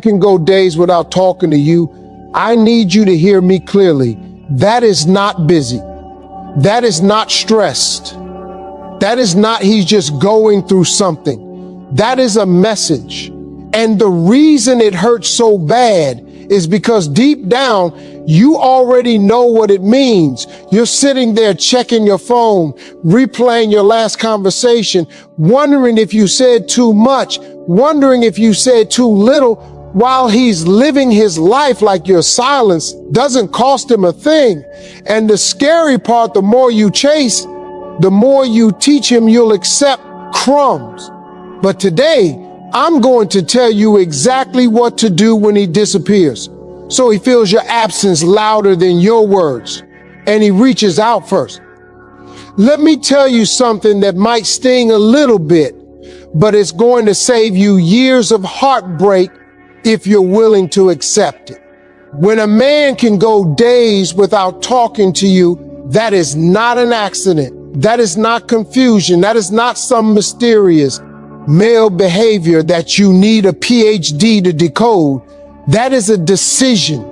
Can go days without talking to you. I need you to hear me clearly. That is not busy. That is not stressed. That is not he's just going through something. That is a message. And the reason it hurts so bad is because deep down, you already know what it means. You're sitting there checking your phone, replaying your last conversation, wondering if you said too much, wondering if you said too little, while he's living his life like your silence doesn't cost him a thing. And the scary part, the more you chase, the more you teach him you'll accept crumbs. But today, I'm going to tell you exactly what to do when he disappears. So he feels your absence louder than your words, and he reaches out first. Let me tell you something that might sting a little bit, but it's going to save you years of heartbreak if you're willing to accept it. When a man can go days without talking to you, that is not an accident. That is not confusion. That is not some mysterious male behavior that you need a PhD to decode. That is a decision.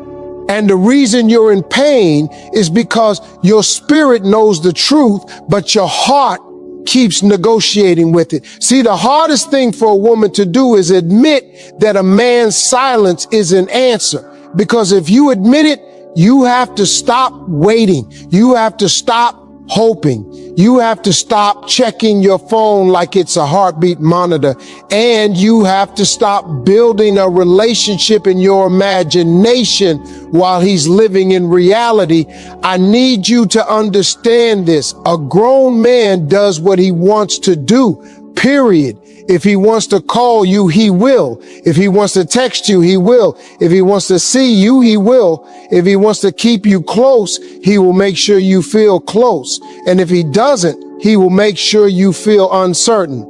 And the reason you're in pain is because your spirit knows the truth, but your heart keeps negotiating with it. See, the hardest thing for a woman to do is admit that a man's silence is an answer. Because if you admit it, you have to stop waiting. You have to stop hoping. You have to stop checking your phone like it's a heartbeat monitor. And you have to stop building a relationship in your imagination while he's living in reality. I need you to understand this. A grown man does what he wants to do, period. If he wants to call you, he will. If he wants to text you, he will. If he wants to see you, he will. If he wants to keep you close, he will make sure you feel close. And if he doesn't, he will make sure you feel uncertain.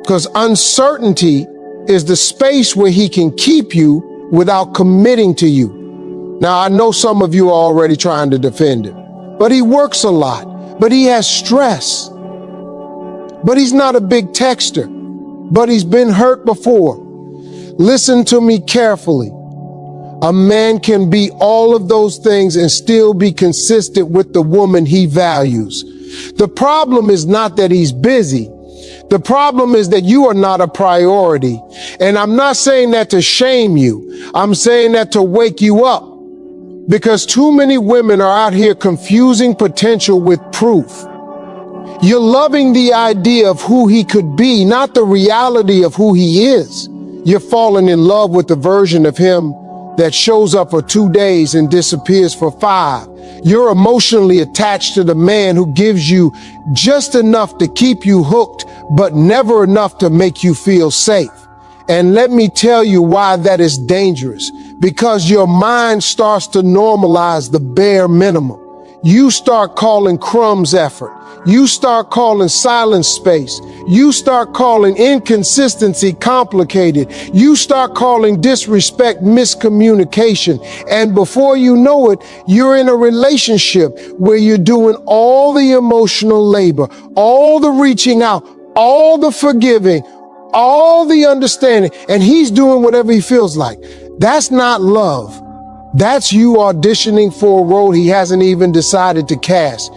Because uncertainty is the space where he can keep you without committing to you. Now, I know some of you are already trying to defend him, but he works a lot, but he has stress, but he's not a big texter. But he's been hurt before. Listen to me carefully. A man can be all of those things and still be consistent with the woman he values. The problem is not that he's busy. The problem is that you are not a priority. And I'm not saying that to shame you. I'm saying that to wake you up. Because too many women are out here confusing potential with proof. You're loving the idea of who he could be, not the reality of who he is. You're falling in love with the version of him that shows up for 2 days and disappears for 5. You're emotionally attached to the man who gives you just enough to keep you hooked, but never enough to make you feel safe. And let me tell you why that is dangerous. Because your mind starts to normalize the bare minimum. You start calling crumbs effort. You start calling silence space. You start calling inconsistency complicated. You start calling disrespect miscommunication. And before you know it, you're in a relationship where you're doing all the emotional labor, all the reaching out, all the forgiving, all the understanding, and he's doing whatever he feels like. That's not love. That's you auditioning for a role he hasn't even decided to cast.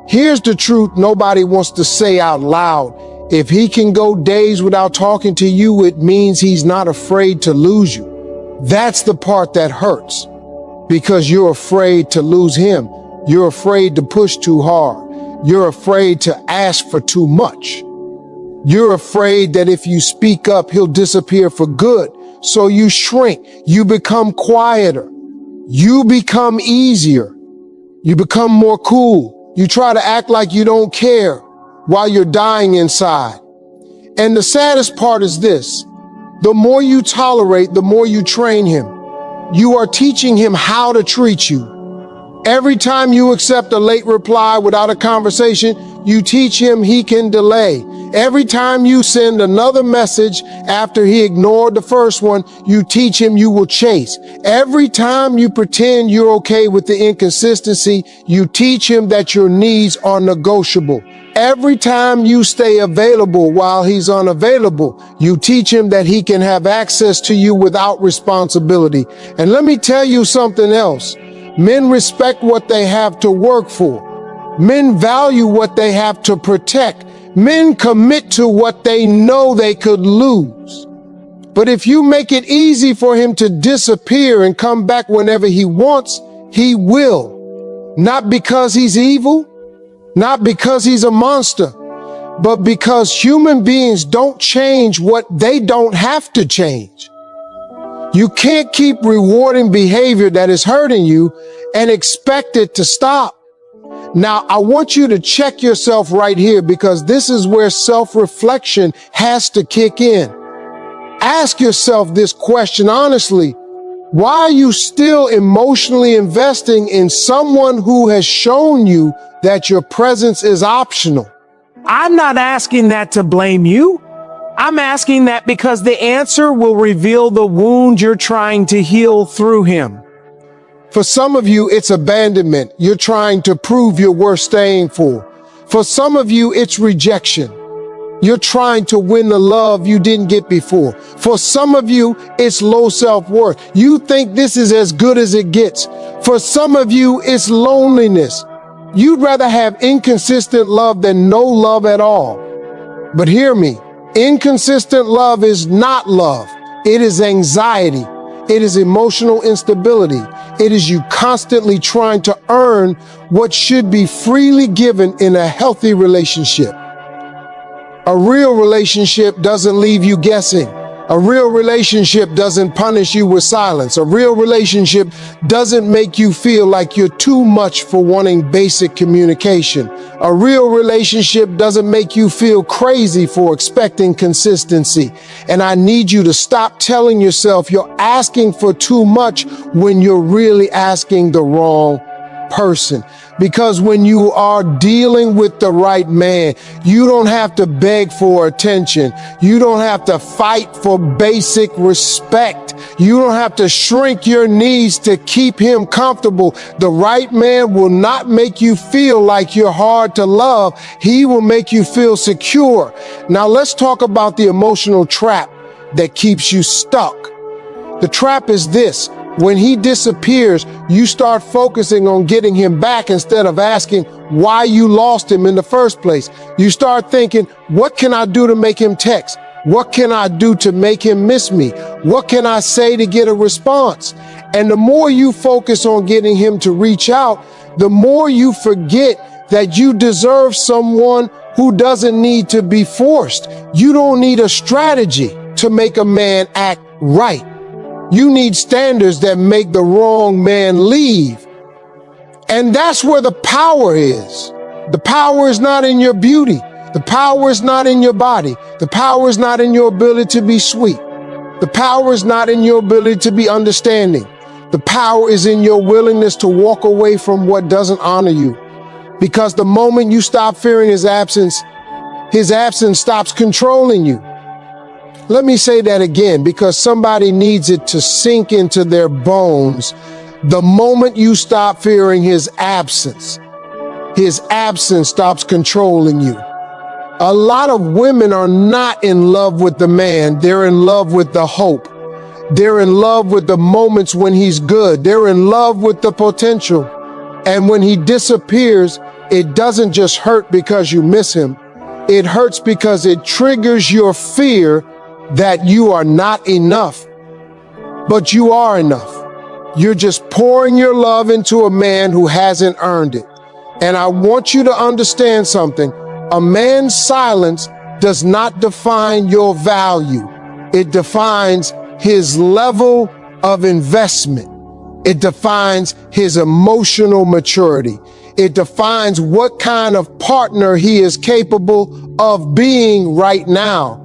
Here's the truth nobody wants to say out loud. If he can go days without talking to you, it means he's not afraid to lose you. That's the part that hurts. Because you're afraid to lose him. You're afraid to push too hard. You're afraid to ask for too much. You're afraid that if you speak up, he'll disappear for good. So you shrink. You become quieter. You become easier. You become more cool. You try to act like you don't care while you're dying inside. And the saddest part is this. The more you tolerate, the more you train him. You are teaching him how to treat you. Every time you accept a late reply without a conversation, you teach him he can delay. Every time you send another message after he ignored the first one, you teach him you will chase. Every time you pretend you're okay with the inconsistency, you teach him that your needs are negotiable. Every time you stay available while he's unavailable, you teach him that he can have access to you without responsibility. And let me tell you something else. Men respect what they have to work for. Men value what they have to protect. Men commit to what they know they could lose. But if you make it easy for him to disappear and come back whenever he wants, he will. Not because he's evil, not because he's a monster, but because human beings don't change what they don't have to change. You can't keep rewarding behavior that is hurting you and expect it to stop. Now, I want you to check yourself right here, because this is where self-reflection has to kick in. Ask yourself this question honestly. Why are you still emotionally investing in someone who has shown you that your presence is optional? I'm not asking that to blame you. I'm asking that because the answer will reveal the wound you're trying to heal through him. For some of you, it's abandonment. You're trying to prove you're worth staying for. For some of you, it's rejection. You're trying to win the love you didn't get before. For some of you, it's low self-worth. You think this is as good as it gets. For some of you, it's loneliness. You'd rather have inconsistent love than no love at all. But hear me, inconsistent love is not love. It is anxiety. It is emotional instability. It is you constantly trying to earn what should be freely given in a healthy relationship. A real relationship doesn't leave you guessing. A real relationship doesn't punish you with silence. A real relationship doesn't make you feel like you're too much for wanting basic communication. A real relationship doesn't make you feel crazy for expecting consistency. And I need you to stop telling yourself you're asking for too much when you're really asking the wrong person. Because when you are dealing with the right man, you don't have to beg for attention. You don't have to fight for basic respect. You don't have to shrink your needs to keep him comfortable. The right man will not make you feel like you're hard to love. He will make you feel secure. Now let's talk about the emotional trap that keeps you stuck. The trap is this. When he disappears, you start focusing on getting him back instead of asking why you lost him in the first place. You start thinking, what can I do to make him text? What can I do to make him miss me? What can I say to get a response? And the more you focus on getting him to reach out, the more you forget that you deserve someone who doesn't need to be forced. You don't need a strategy to make a man act right. You need standards that make the wrong man leave. And that's where the power is. The power is not in your beauty. The power is not in your body. The power is not in your ability to be sweet. The power is not in your ability to be understanding. The power is in your willingness to walk away from what doesn't honor you. Because the moment you stop fearing his absence stops controlling you. Let me say that again, because somebody needs it to sink into their bones. The moment you stop fearing his absence stops controlling you. A lot of women are not in love with the man. They're in love with the hope. They're in love with the moments when he's good. They're in love with the potential. And when he disappears, it doesn't just hurt because you miss him. It hurts because it triggers your fear that you are not enough. But you are enough. You're just pouring your love into a man who hasn't earned it. And I want you to understand something. A man's silence does not define your value. It defines his level of investment. It defines his emotional maturity. It defines what kind of partner he is capable of being right now.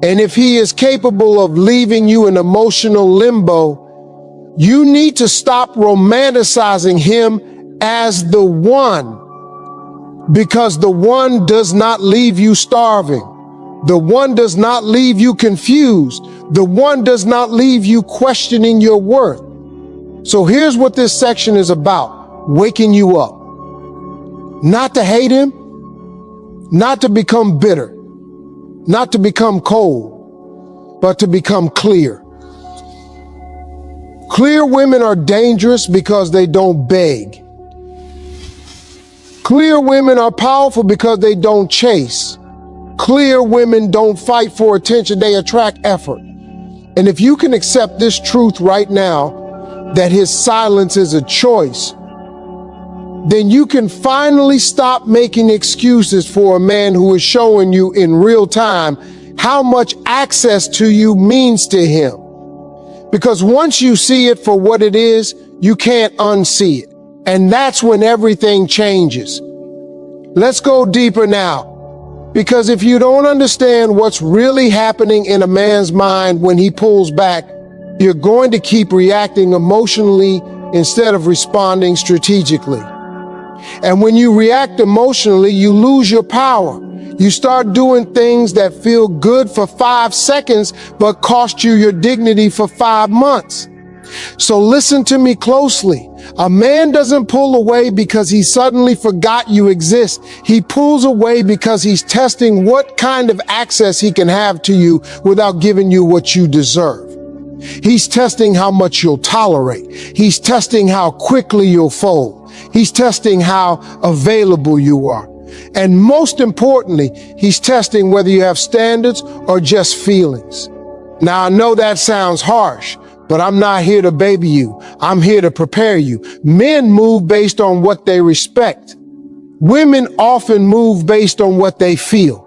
And if he is capable of leaving you in emotional limbo, you need to stop romanticizing him as the one. Because the one does not leave you starving. The one does not leave you confused. The one does not leave you questioning your worth. So here's what this section is about: waking you up. Not to hate him, not to become bitter, not to become cold, but to become clear. Clear women are dangerous because they don't beg. Clear women are powerful because they don't chase. Clear women don't fight for attention, they attract effort. And if you can accept this truth right now, that his silence is a choice, then you can finally stop making excuses for a man who is showing you in real time how much access to you means to him. Because once you see it for what it is, you can't unsee it. And that's when everything changes. Let's go deeper now. Because if you don't understand what's really happening in a man's mind when he pulls back, you're going to keep reacting emotionally instead of responding strategically. And when you react emotionally, you lose your power. You start doing things that feel good for 5 seconds, but cost you your dignity for 5 months. So listen to me closely. A man doesn't pull away because he suddenly forgot you exist. He pulls away because he's testing what kind of access he can have to you without giving you what you deserve. He's testing how much you'll tolerate. He's testing how quickly you'll fold. He's testing how available you are. And most importantly, he's testing whether you have standards or just feelings. Now, I know that sounds harsh, but I'm not here to baby you. I'm here to prepare you. Men move based on what they respect. Women often move based on what they feel.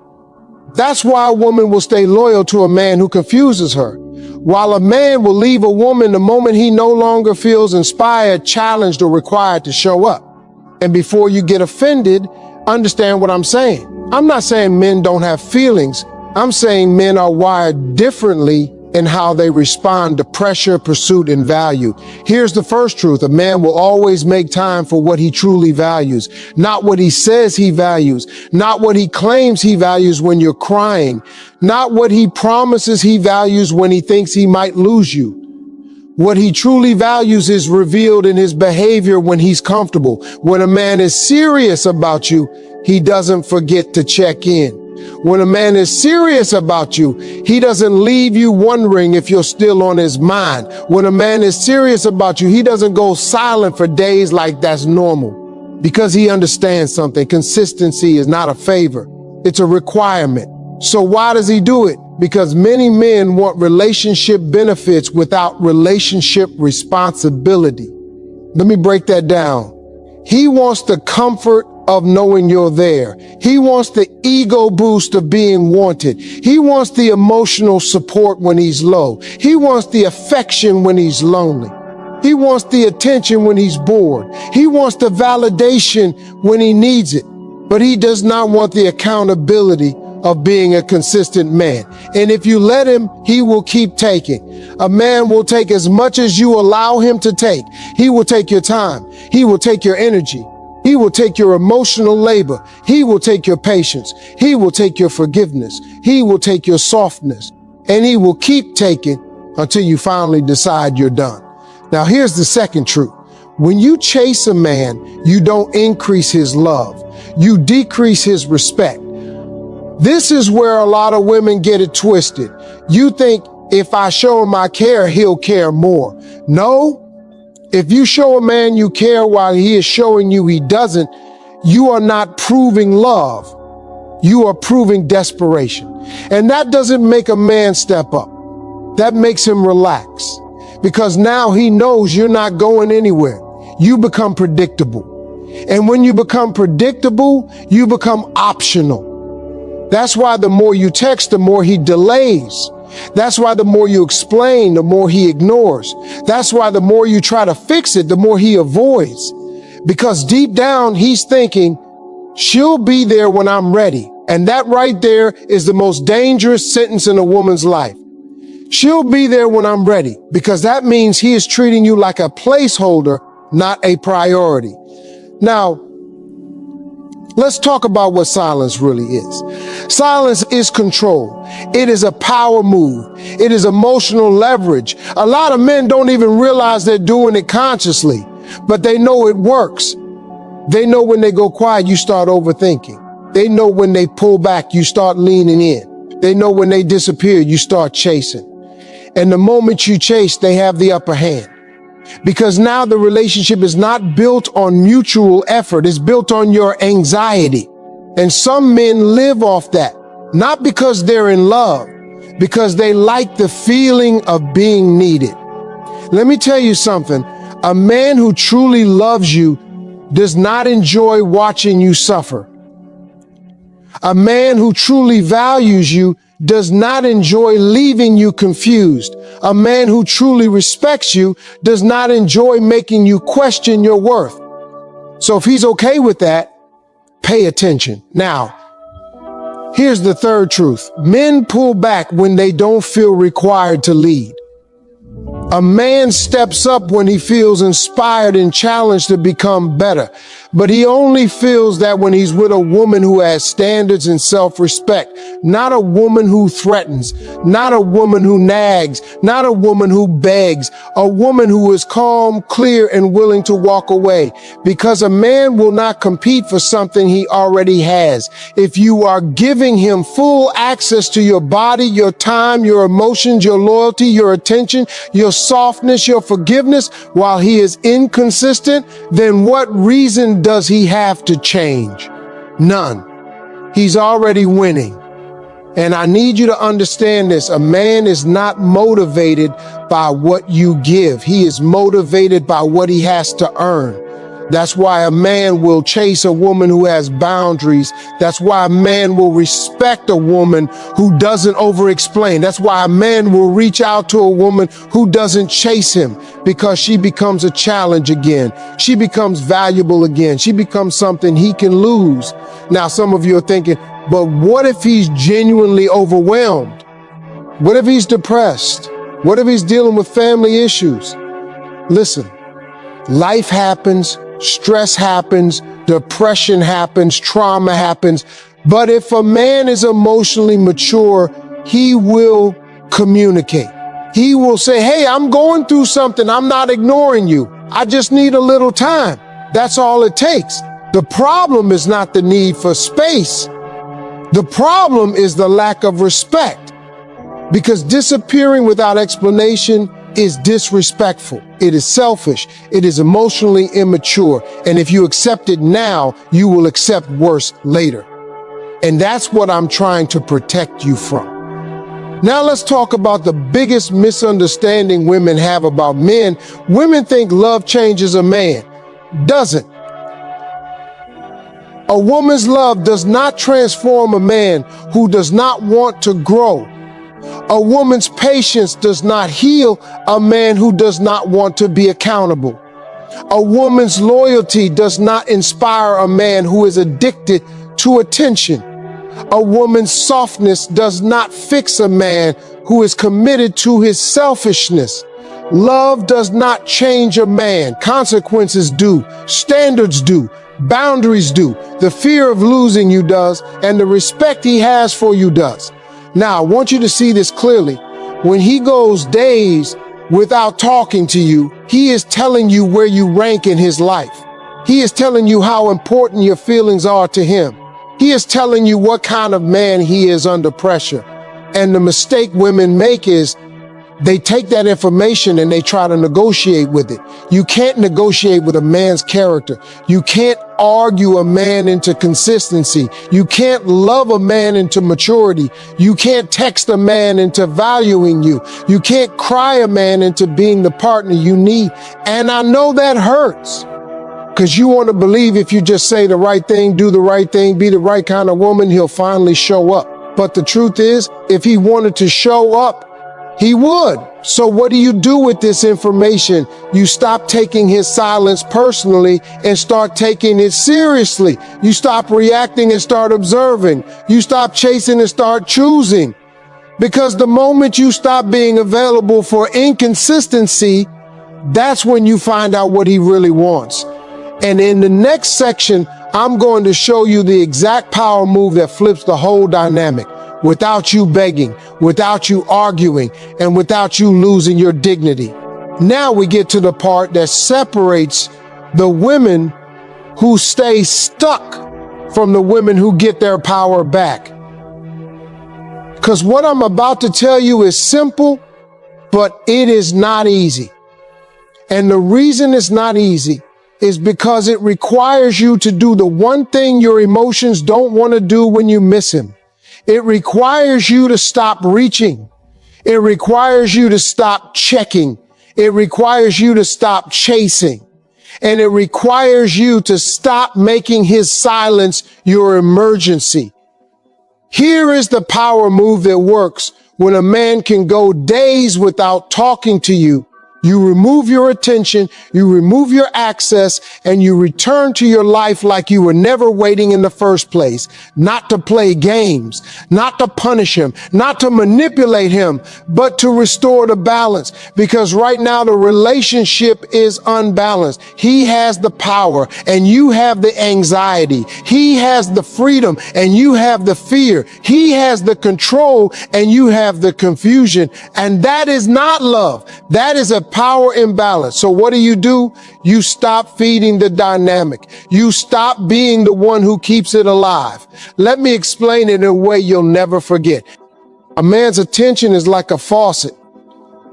That's why a woman will stay loyal to a man who confuses her, while a man will leave a woman the moment he no longer feels inspired, challenged, or required to show up. And before you get offended, understand what I'm saying. I'm not saying men don't have feelings. I'm saying men are wired differently in how they respond to pressure, pursuit, and value. Here's the first truth. A man will always make time for what he truly values, not what he says he values, not what he claims he values when you're crying, not what he promises he values when he thinks he might lose you. What he truly values is revealed in his behavior when he's comfortable. When a man is serious about you, he doesn't forget to check in. When a man is serious about you, he doesn't leave you wondering if you're still on his mind. When a man is serious about you, he doesn't go silent for days like that's normal. Because he understands something. Consistency is not a favor. It's a requirement. So why does he do it? Because many men want relationship benefits without relationship responsibility. Let me break that down. He wants the comfort of knowing you're there. He wants the ego boost of being wanted. He wants the emotional support when he's low. He wants the affection when he's lonely. He wants the attention when he's bored. He wants the validation when he needs it. But he does not want the accountability of being a consistent man. And if you let him, he will keep taking. A man will take as much as you allow him to take. He will take your time. He will take your energy. He will take your emotional labor. He will take your patience. He will take your forgiveness. He will take your softness. And he will keep taking until you finally decide you're done. Now, here's the second truth. When you chase a man, you don't increase his love. You decrease his respect. This is where a lot of women get it twisted. You think if I show him I care, he'll care more. No. If you show a man you care while he is showing you he doesn't, you are not proving love. You are proving desperation. And that doesn't make a man step up. That makes him relax. Because now he knows you're not going anywhere. You become predictable. And when you become predictable, you become optional. That's why the more you text, the more he delays. That's why the more you explain, the more he ignores. That's why the more you try to fix it, the more he avoids. Because deep down, he's thinking, she'll be there when I'm ready. And that right there is the most dangerous sentence in a woman's life. She'll be there when I'm ready, because that means he is treating you like a placeholder, not a priority. Now, Let's talk about what silence really is. Silence is control. It is a power move. It is emotional leverage. A lot of men don't even realize they're doing it consciously, but they know it works. They know when they go quiet, you start overthinking. They know when they pull back, you start leaning in. They know when they disappear, you start chasing. And the moment you chase, they have the upper hand. Because now the relationship is not built on mutual effort. It's built on your anxiety. And some men live off that, not because they're in love, because they like the feeling of being needed. Let me tell you something. A man who truly loves you does not enjoy watching you suffer. A man who truly values you does not enjoy leaving you confused. A man who truly respects you does not enjoy making you question your worth. So if he's okay with that, pay attention. Now, here's the third truth. Men pull back when they don't feel required to lead. A man steps up when he feels inspired and challenged to become better, but he only feels that when he's with a woman who has standards and self-respect, not a woman who threatens, not a woman who nags, not a woman who begs, a woman who is calm, clear, and willing to walk away, because a man will not compete for something he already has. If you are giving him full access to your body, your time, your emotions, your loyalty, your attention, your softness, your forgiveness, while he is inconsistent, then what reason does he have to change? None. He's already winning. And I need you to understand this. A man is not motivated by what you give. He is motivated by what he has to earn. That's why a man will chase a woman who has boundaries. That's why a man will respect a woman who doesn't over-explain. That's why a man will reach out to a woman who doesn't chase him, because she becomes a challenge again. She becomes valuable again. She becomes something he can lose. Now, some of you are thinking, but what if he's genuinely overwhelmed? What if he's depressed? What if he's dealing with family issues? Listen, life happens. Stress happens, depression happens, trauma happens. But if a man is emotionally mature, he will communicate. He will say, hey, I'm going through something. I'm not ignoring you. I just need a little time. That's all it takes. The problem is not the need for space. The problem is the lack of respect. Because disappearing without explanation is disrespectful. It is selfish. It is emotionally immature. And if you accept it now, you will accept worse later. And that's what I'm trying to protect you from. Now let's talk about the biggest misunderstanding women have about men. Women think love changes a man. Doesn't. A woman's love does not transform a man who does not want to grow. A woman's patience does not heal a man who does not want to be accountable. A woman's loyalty does not inspire a man who is addicted to attention. A woman's softness does not fix a man who is committed to his selfishness. Love does not change a man. Consequences do. Standards do. Boundaries do. The fear of losing you does, and the respect he has for you does. Now, I want you to see this clearly. When he goes days without talking to you, he is telling you where you rank in his life. He is telling you how important your feelings are to him. He is telling you what kind of man he is under pressure. And the mistake women make is they take that information and they try to negotiate with it. You can't negotiate with a man's character. You can't argue a man into consistency. You can't love a man into maturity. You can't text a man into valuing you. You can't cry a man into being the partner you need. And I know that hurts, because you want to believe if you just say the right thing, do the right thing, be the right kind of woman, he'll finally show up. But the truth is, if he wanted to show up, he would. So what do you do with this information? You stop taking his silence personally and start taking it seriously. You stop reacting and start observing. You stop chasing and start choosing. Because the moment you stop being available for inconsistency, that's when you find out what he really wants. And in the next section, I'm going to show you the exact power move that flips the whole dynamic without you begging, without you arguing, and without you losing your dignity. Now we get to the part that separates the women who stay stuck from the women who get their power back. Because what I'm about to tell you is simple, but it is not easy. And the reason it's not easy is because it requires you to do the one thing your emotions don't want to do when you miss him. It requires you to stop reaching. It requires you to stop checking. It requires you to stop chasing. And it requires you to stop making his silence your emergency. Here is the power move that works when a man can go days without talking to you. You remove your attention, you remove your access, and you return to your life like you were never waiting in the first place. Not to play games, not to punish him, not to manipulate him, but to restore the balance. Because right now the relationship is unbalanced. He has the power and you have the anxiety. He has the freedom and you have the fear. He has the control and you have the confusion. And that is not love. That is a power imbalance. So what do? You stop feeding the dynamic. You stop being the one who keeps it alive. Let me explain it in a way you'll never forget. A man's attention is like a faucet.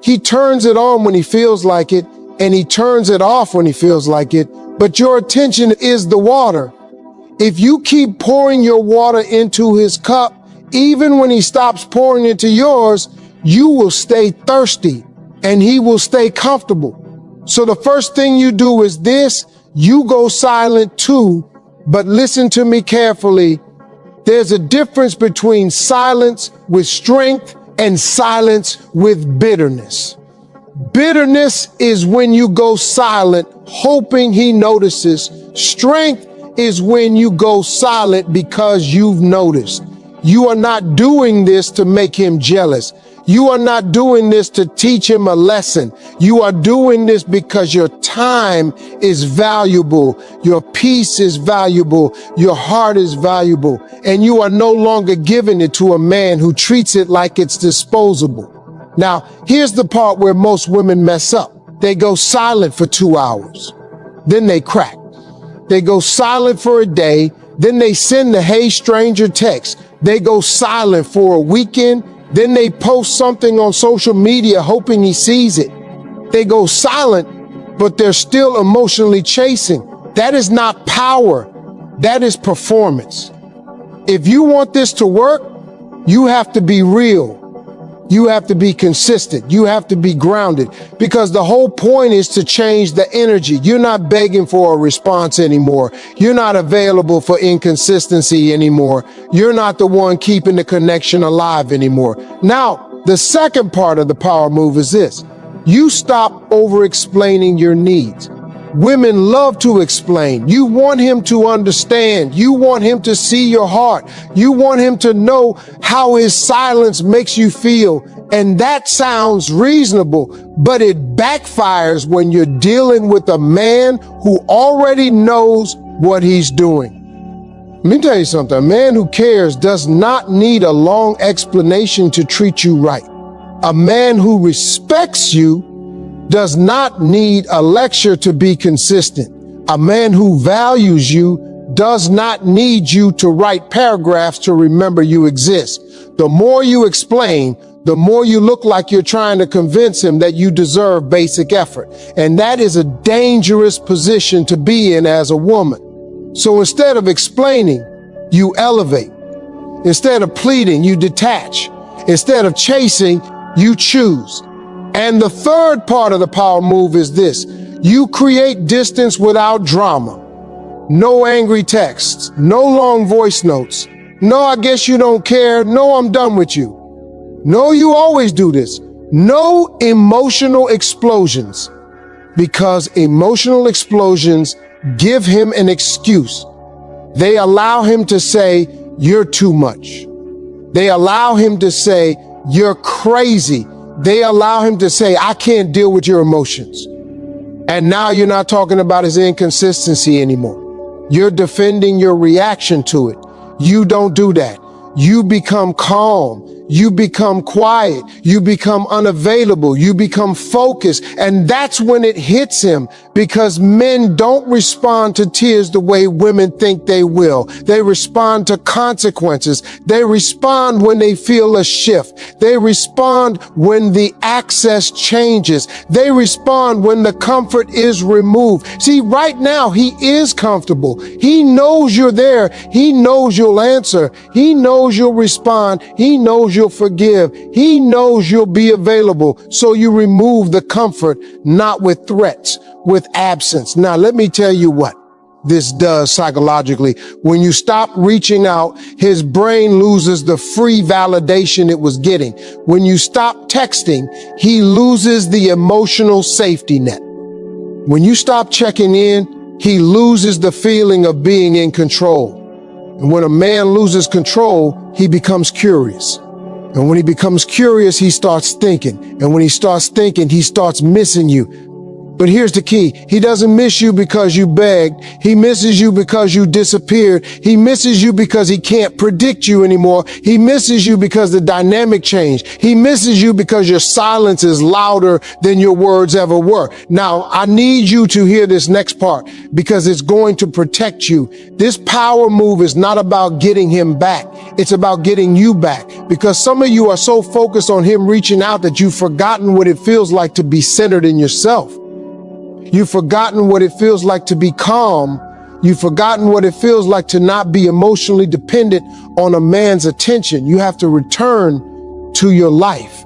He turns it on when he feels like it, and he turns it off when he feels like it. But your attention is the water. If you keep pouring your water into his cup, even when he stops pouring into yours, you will stay thirsty and he will stay comfortable. So the first thing you do is this: you go silent too, but listen to me carefully. There's a difference between silence with strength and silence with bitterness. Bitterness is when you go silent, hoping he notices. Strength is when you go silent because you've noticed. You are not doing this to make him jealous. You are not doing this to teach him a lesson. You are doing this because your time is valuable. Your peace is valuable. Your heart is valuable. And you are no longer giving it to a man who treats it like it's disposable. Now, here's the part where most women mess up. They go silent for 2 hours. Then they crack. They go silent for a day. Then they send the "Hey stranger" text. They go silent for a weekend. Then they post something on social media hoping he sees it. They go silent, but they're still emotionally chasing. That is not power. That is performance. If you want this to work, you have to be real. You have to be consistent. You have to be grounded, because the whole point is to change the energy. You're not begging for a response anymore. You're not available for inconsistency anymore. You're not the one keeping the connection alive anymore. Now, the second part of the power move is this: you stop over-explaining your needs. Women love to explain. You want him to understand. You want him to see your heart. You want him to know how his silence makes you feel. And that sounds reasonable, but it backfires when you're dealing with a man who already knows what he's doing. Let me tell you something. A man who cares does not need a long explanation to treat you right. A man who respects you does not need a lecture to be consistent. A man who values you does not need you to write paragraphs to remember you exist. The more you explain, the more you look like you're trying to convince him that you deserve basic effort. And that is a dangerous position to be in as a woman. So instead of explaining, you elevate. Instead of pleading, you detach. Instead of chasing, you choose. And the third part of the power move is this: you create distance without drama. No angry texts, no long voice notes. No, I guess you don't care. No, I'm done with you. No, you always do this. No emotional explosions, because emotional explosions give him an excuse. They allow him to say, "You're too much." They allow him to say, "You're crazy." They allow him to say, "I can't deal with your emotions." And now you're not talking about his inconsistency anymore. You're defending your reaction to it. You don't do that. You become calm. You become quiet. You become unavailable. You become focused. And that's when it hits him, because men don't respond to tears the way women think they will. They respond to consequences. They respond when they feel a shift. They respond when the access changes. They respond when the comfort is removed. See, right now he is comfortable. He knows you're there. He knows you'll answer. He knows you'll respond. He knows you'll forgive. He knows you'll be available. So you remove the comfort, not with threats, with absence. Now, let me tell you what this does psychologically. When you stop reaching out, his brain loses the free validation it was getting. When you stop texting, he loses the emotional safety net. When you stop checking in, he loses the feeling of being in control. And when a man loses control, he becomes curious. And when he becomes curious, he starts thinking. And when he starts thinking, he starts missing you. But here's the key. He doesn't miss you because you begged. He misses you because you disappeared. He misses you because he can't predict you anymore. He misses you because the dynamic changed. He misses you because your silence is louder than your words ever were. Now, I need you to hear this next part, because it's going to protect you. This power move is not about getting him back. It's about getting you back, because some of you are so focused on him reaching out that you've forgotten what it feels like to be centered in yourself. You've forgotten what it feels like to be calm. You've forgotten what it feels like to not be emotionally dependent on a man's attention. You have to return to your life,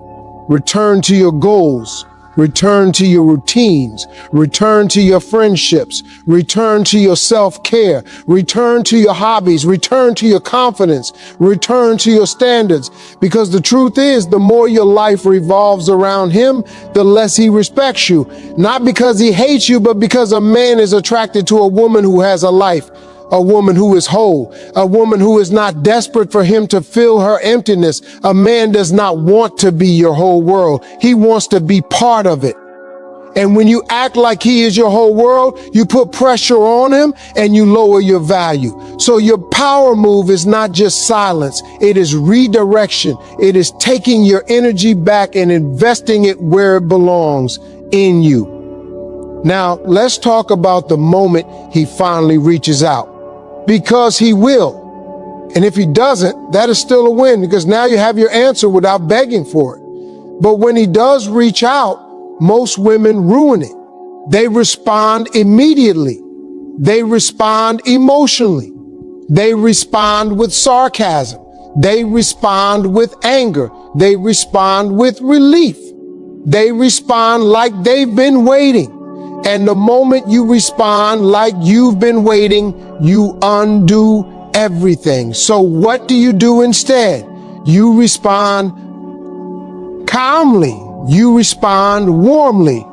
return to your goals, return to your routines, return to your friendships, return to your self-care, return to your hobbies, return to your confidence, return to your standards. Because the truth is, the more your life revolves around him, the less he respects you. Not because he hates you, but because a man is attracted to a woman who has a life, a woman who is whole, a woman who is not desperate for him to fill her emptiness. A man does not want to be your whole world. He wants to be part of it. And when you act like he is your whole world, you put pressure on him and you lower your value. So your power move is not just silence. It is redirection. It is taking your energy back and investing it where it belongs, in you. Now, let's talk about the moment he finally reaches out. Because he will. And if he doesn't, that is still a win, because now you have your answer without begging for it. But when he does reach out, most women ruin it. They respond immediately. They respond emotionally. They respond with sarcasm. They respond with anger. They respond with relief. They respond like they've been waiting. And the moment you respond like you've been waiting, you undo everything. So what do you do instead? You respond calmly. You respond warmly,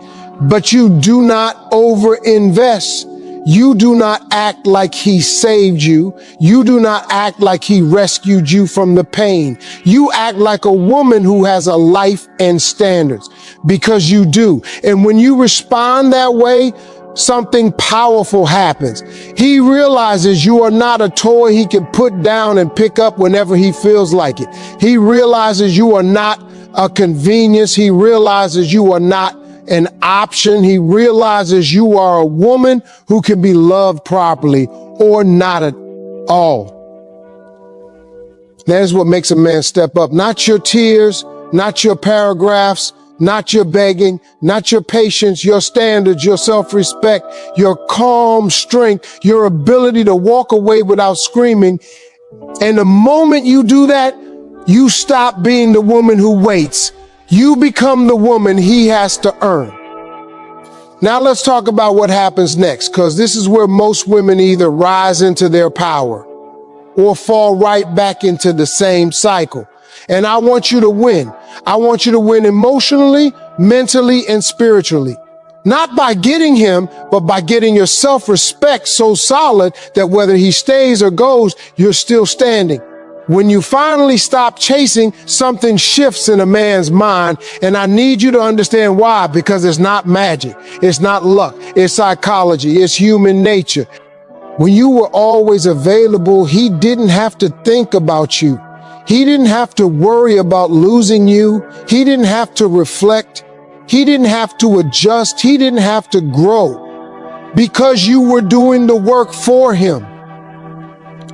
but you do not overinvest. You do not act like he saved you. You do not act like he rescued you from the pain. You act like a woman who has a life and standards, because you do. And when you respond that way, something powerful happens. He realizes you are not a toy he can put down and pick up whenever he feels like it. He realizes you are not a convenience. He realizes you are not an option. He realizes you are a woman who can be loved properly, or not at all. That is what makes a man step up. Not your tears, not your paragraphs, not your begging, not your patience, your standards, your self-respect, your calm strength, your ability to walk away without screaming. And the moment you do that, you stop being the woman who waits. You become the woman he has to earn. Now let's talk about what happens next, because this is where most women either rise into their power or fall right back into the same cycle. And I want you to win. I want you to win emotionally, mentally, and spiritually. Not by getting him, but by getting your self-respect so solid that whether he stays or goes, you're still standing. When you finally stop chasing, something shifts in a man's mind, and I need you to understand why, because it's not magic, it's not luck, it's psychology, it's human nature. When you were always available, he didn't have to think about you. He didn't have to worry about losing you. He didn't have to reflect. He didn't have to adjust. He didn't have to grow because you were doing the work for him.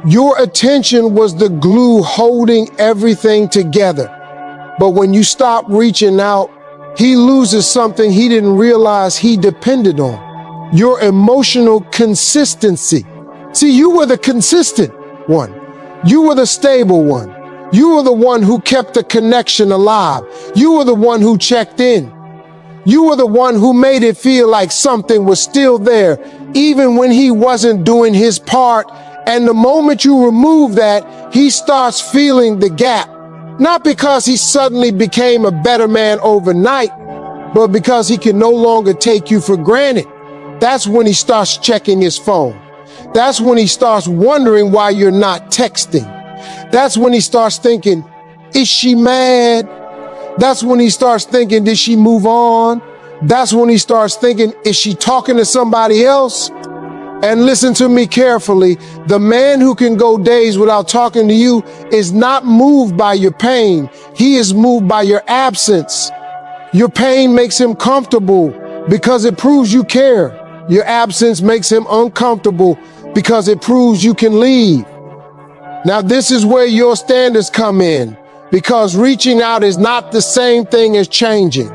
Your attention was the glue holding everything together. But when you stop reaching out, he loses something he didn't realize he depended on: your emotional consistency. See, you were the consistent one. You were the stable one. You were the one who kept the connection alive. You were the one who checked in. You were the one who made it feel like something was still there, even when he wasn't doing his part. And the moment you remove that, he starts feeling the gap. Not because he suddenly became a better man overnight, but because he can no longer take you for granted. That's when he starts checking his phone. That's when he starts wondering why you're not texting. That's when he starts thinking, is she mad? That's when he starts thinking, did she move on? That's when he starts thinking, is she talking to somebody else? And listen to me carefully. The man who can go days without talking to you is not moved by your pain. He is moved by your absence. Your pain makes him comfortable because it proves you care. Your absence makes him uncomfortable because it proves you can leave. Now, this is where your standards come in, because reaching out is not the same thing as changing.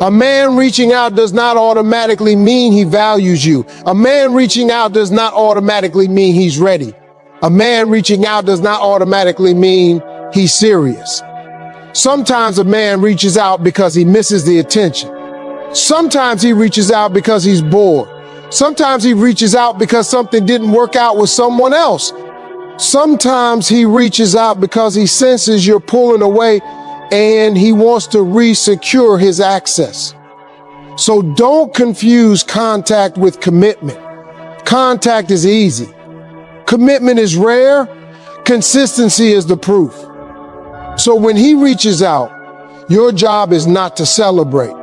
A man reaching out does not automatically mean he values you. A man reaching out does not automatically mean he's ready. A man reaching out does not automatically mean he's serious. Sometimes a man reaches out because he misses the attention. Sometimes he reaches out because he's bored. Sometimes he reaches out because something didn't work out with someone else. Sometimes he reaches out because he senses you're pulling away and he wants to re-secure his access. So don't confuse contact with commitment. Contact is easy. Commitment is rare. Consistency is the proof. So when he reaches out, your job is not to celebrate.